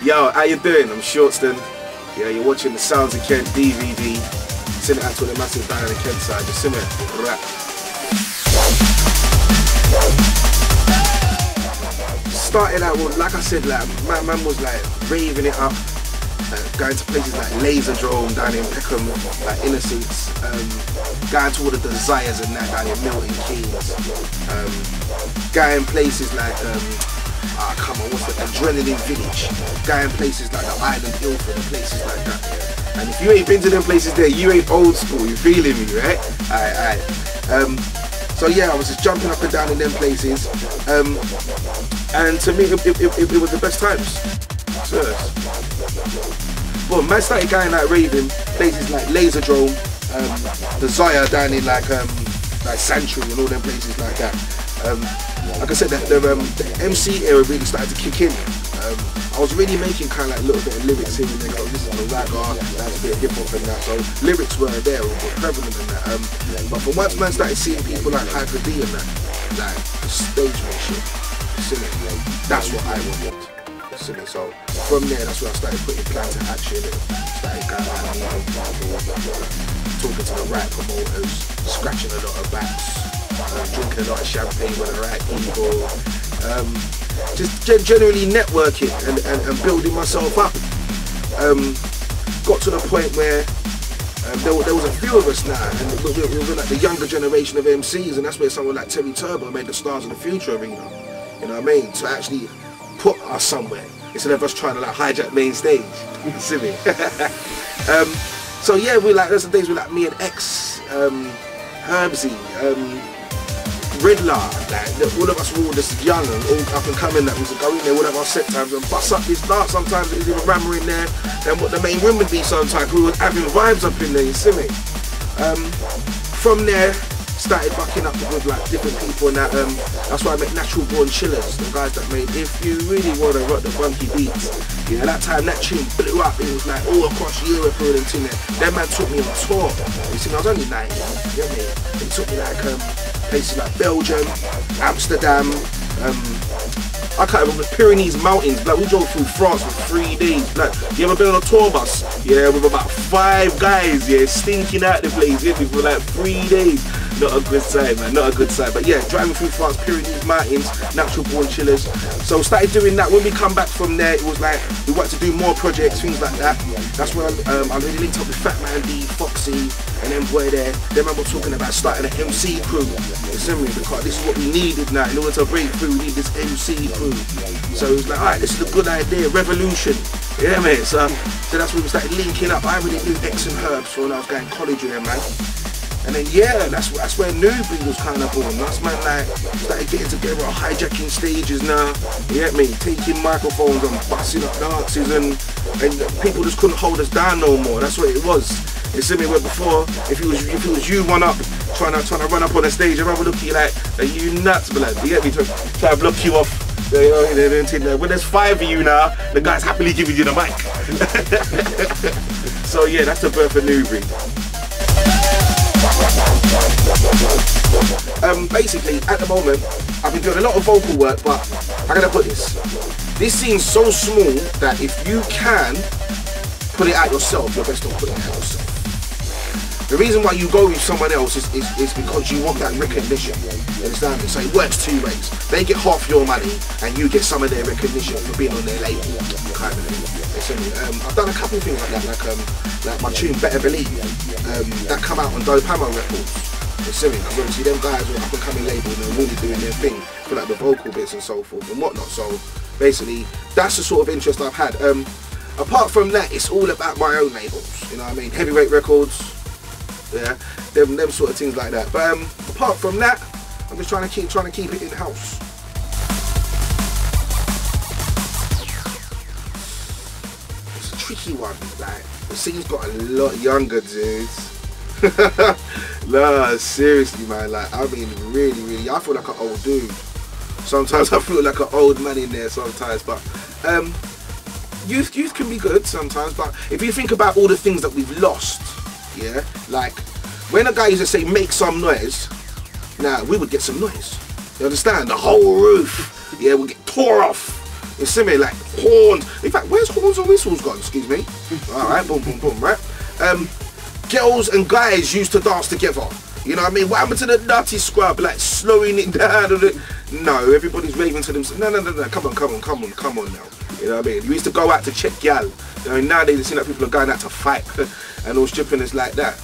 Yo, how you doing? I'm Shortston. Yeah, you're watching the Soundz of Kent DVD. Send it out to the massive band on the Kent side. Just send it. Rap. Started out, well, like I said, like my man was like raving it up, going to places like Laserdrome down in Peckham, like Innocence, going to all the Desires and that down in Milton Keynes, going places like come on, what's the Adrenaline Village, going places like the Island Ilford and places like that. Yeah? And if you ain't been to them places there, you ain't old school. You feeling me, right? Alright. So yeah, I was just jumping up and down in them places, and to me it was the best times. Serious. Well, man started going like raving places like Laserdrome, Desire down in like Sanctuary and all them places like that. Like I said, the MC era really started to kick in. I was really making kind of like a little bit of lyrics here and there. Like, this is a ragga, that's a bit of hip hop and that. So lyrics were there, were prevalent and that. But from once man started seeing people like Hyper D and that, like the stage shit, that's what I wanted. So from there, that's when I started putting plans to action and started going out, talking to the right promoters, scratching a lot of backs, drinking a lot of champagne with the right people. Just generally networking and building myself up. Got to the point where there was a few of us now, and we were like the younger generation of MCs, and that's where someone like Terry Turbo made the Stars of the Future arena. You know what I mean? To actually put us somewhere instead of us trying to like hijack main stage. Silly. So yeah, there's some days with like me and X, Herbsy, Riddler, like all of us were all just young and all up and coming, that we would go in there, all of our set times and bust up this dance. Sometimes it was even rammer in there than what the main room would be sometimes. We were having vibes up in there, you see me? From there, started bucking up with like different people and that. That's why I met Natural Born Chillers, the guys that made If You Really Wanna Rock the Funky Beats. Yeah, that time that tune blew up. It was like all across Europe and everything there. That man took me on tour. You see, I was only 19, you know what I mean? He took me like places like Belgium, Amsterdam, I can't remember, Pyrenees Mountains. Like we drove through France for 3 days. Like, you ever been on a tour bus? Yeah, with about 5 guys, yeah, stinking out the place, yeah, for like 3 days. Not a good sight, man, not a good sight. But yeah, driving through France, Pyrenees Mountains, Natural Born Chillers. So started doing that. When we come back from there, it was like we wanted to do more projects, things like that. That's when I really linked up with Fat Man D, Foxy, and then boy there. Then I was talking about starting an MC crew. You see me? Because this is what we needed now. In order to break through, we need this MC crew. So it was like, alright, this is a good idea, revolution. Yeah, mate. So that's when we started linking up. I really knew X and Herbs when I was going college with them, man. And then yeah, that's where New Breed was kind of born. That's man like started getting together, hijacking stages now. You get me? Taking microphones and busting up dances, and people just couldn't hold us down no more. That's what it was. You see me? Where before, if it was you one up, trying to run up on the stage, I remember looking like, are you nuts, blood? You get me? Try to block you off. When there's 5 of you now, the guy's happily giving you the mic. So yeah, that's the birth of New Breed. Basically, at the moment, I've been doing a lot of vocal work, but how can I put this? This seems so small that if you can put it out yourself, you're best off putting it out yourself. The reason why you go with someone else is because you want that recognition. You understand me? So it works 2 ways. They get half your money, and you get some of their recognition for being on their label. Kind of thing. I've done a couple of things like that, like my tune Better Believe, that come out on Dope Hammer Records. Because obviously them guys were up and coming label and they're really doing their thing for like the vocal bits and so forth and whatnot. So basically, that's the sort of interest I've had. Apart from that, it's all about my own labels. You know what I mean? Heavyweight Records, yeah, them sort of things like that. But apart from that, I'm just trying to keep it in house. It's a tricky one. Like the scene's got a lot younger dudes. Nah, seriously, man. Like I mean, really, I feel like an old dude. Sometimes I feel like an old man in there. Sometimes, but youth can be good sometimes. But if you think about all the things that we've lost, yeah, like when a guy used to say make some noise, now we would get some noise. You understand? The whole roof, yeah, would get tore off. You see me? Like horns. In fact, where's horns and whistles gone? Excuse me. Alright, boom, boom, boom, right? Girls and guys used to dance together. You know what I mean? What happened to the nutty scrub? Like slowing it down. No, everybody's raving to themselves. No. Come on now. You know what I mean? You used to go out to check gal. You know, nowadays you see that people are going out to fight and all stripping is like that.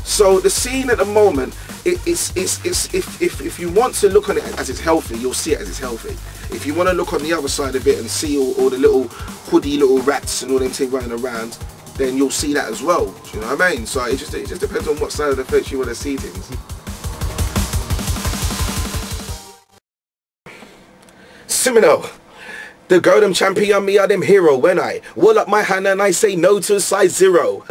So the scene at the moment, if you want to look on it as it's healthy, you'll see it as it's healthy. If you want to look on the other side of it and see all the little hoodie little rats and all them things running around, then you'll see that as well. Do you know what I mean? So it just depends on what side of the fence you want to see things. Seminole. The Golden Champion, me are them hero. When I wall up my hand and I say no to size 0.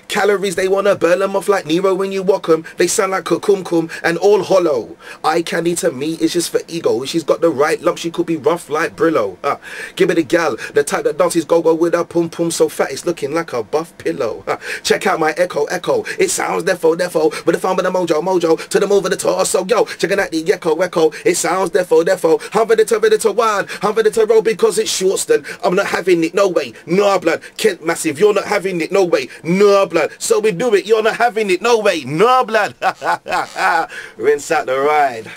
Calories, they wanna burn them off like Nero when you walk them. They sound like cum and all hollow. Eye candy to me is just for ego. She's got the right lump, she could be rough like Brillo. Give me the gal, the type that dances go-go with her pum so fat it's looking like a buff pillow. Check out my echo. It sounds defo, but if I'm with the mojo to the move of the torso, yo. Checking out the echo. It sounds defo. I'm ready to one. I'm ready to roll because it's Shortston. I'm not having it, no way. Nah, blood. Kent massive, you're not having it, no way. Nah, blood. So we do it, you're not having it, no way. Nah, blood. Rinse out the ride.